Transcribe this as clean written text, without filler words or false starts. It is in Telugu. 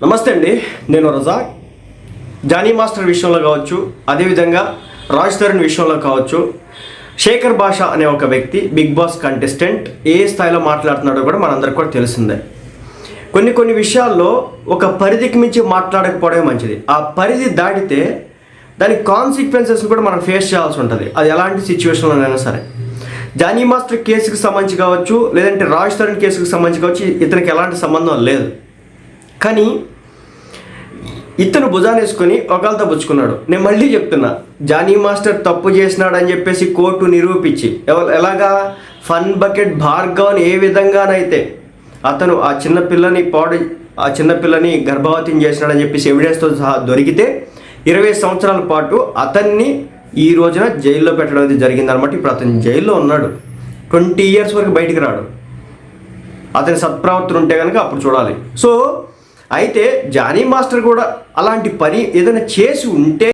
నమస్తే అండి, నేను రజాక్. జానీ మాస్టర్ విషయంలో కావచ్చు, అదేవిధంగా రాజ్ తరుణ్ విషయంలో కావచ్చు, శేఖర్ భాష అనే ఒక వ్యక్తి బిగ్ బాస్ కంటెస్టెంట్ ఏ స్థాయిలో మాట్లాడుతున్నాడో కూడా మనందరికీ కూడా తెలిసిందే. కొన్ని విషయాల్లో ఒక పరిధికి మించి మాట్లాడకపోవడమే మంచిది. ఆ పరిధి దాటితే దాని కాన్సిక్వెన్సెస్ని కూడా మనం ఫేస్ చేయాల్సి ఉంటుంది, అది ఎలాంటి సిచ్యువేషన్లోనైనా సరే. జానీ మాస్టర్ కేసుకి సంబంధించి కావచ్చు, లేదంటే రాజ్ తరుణ్ కేసుకి సంబంధించి కావచ్చు, ఇతనికి ఎలాంటి సంబంధం లేదు. కానీ ఇతను భుజానేసుకొని ఒకళ్ళతో పుచ్చుకున్నాడు. నేను మళ్ళీ చెప్తున్నా, జానీ మాస్టర్ తప్పు చేసినాడు అని చెప్పేసి కోర్టు నిరూపించి ఎలాగా ఫన్ బకెట్ భార్గవ్ని ఏ విధంగానైతే అతను ఆ చిన్నపిల్లని గర్భవతిని చేసినాడని చెప్పేసి ఎవిడెన్స్తో సహా దొరికితే 20 సంవత్సరాల పాటు అతన్ని ఈ రోజున జైల్లో పెట్టడం అనేది జరిగిందనమాట. ఇప్పుడు అతను జైల్లో ఉన్నాడు, 20 years వరకు బయటికి రాడు. అతని సత్ప్రవర్తన ఉంటే కనుక అప్పుడు చూడాలి. సో అయితే జానీ మాస్టర్ కూడా అలాంటి పని ఏదైనా చేసి ఉంటే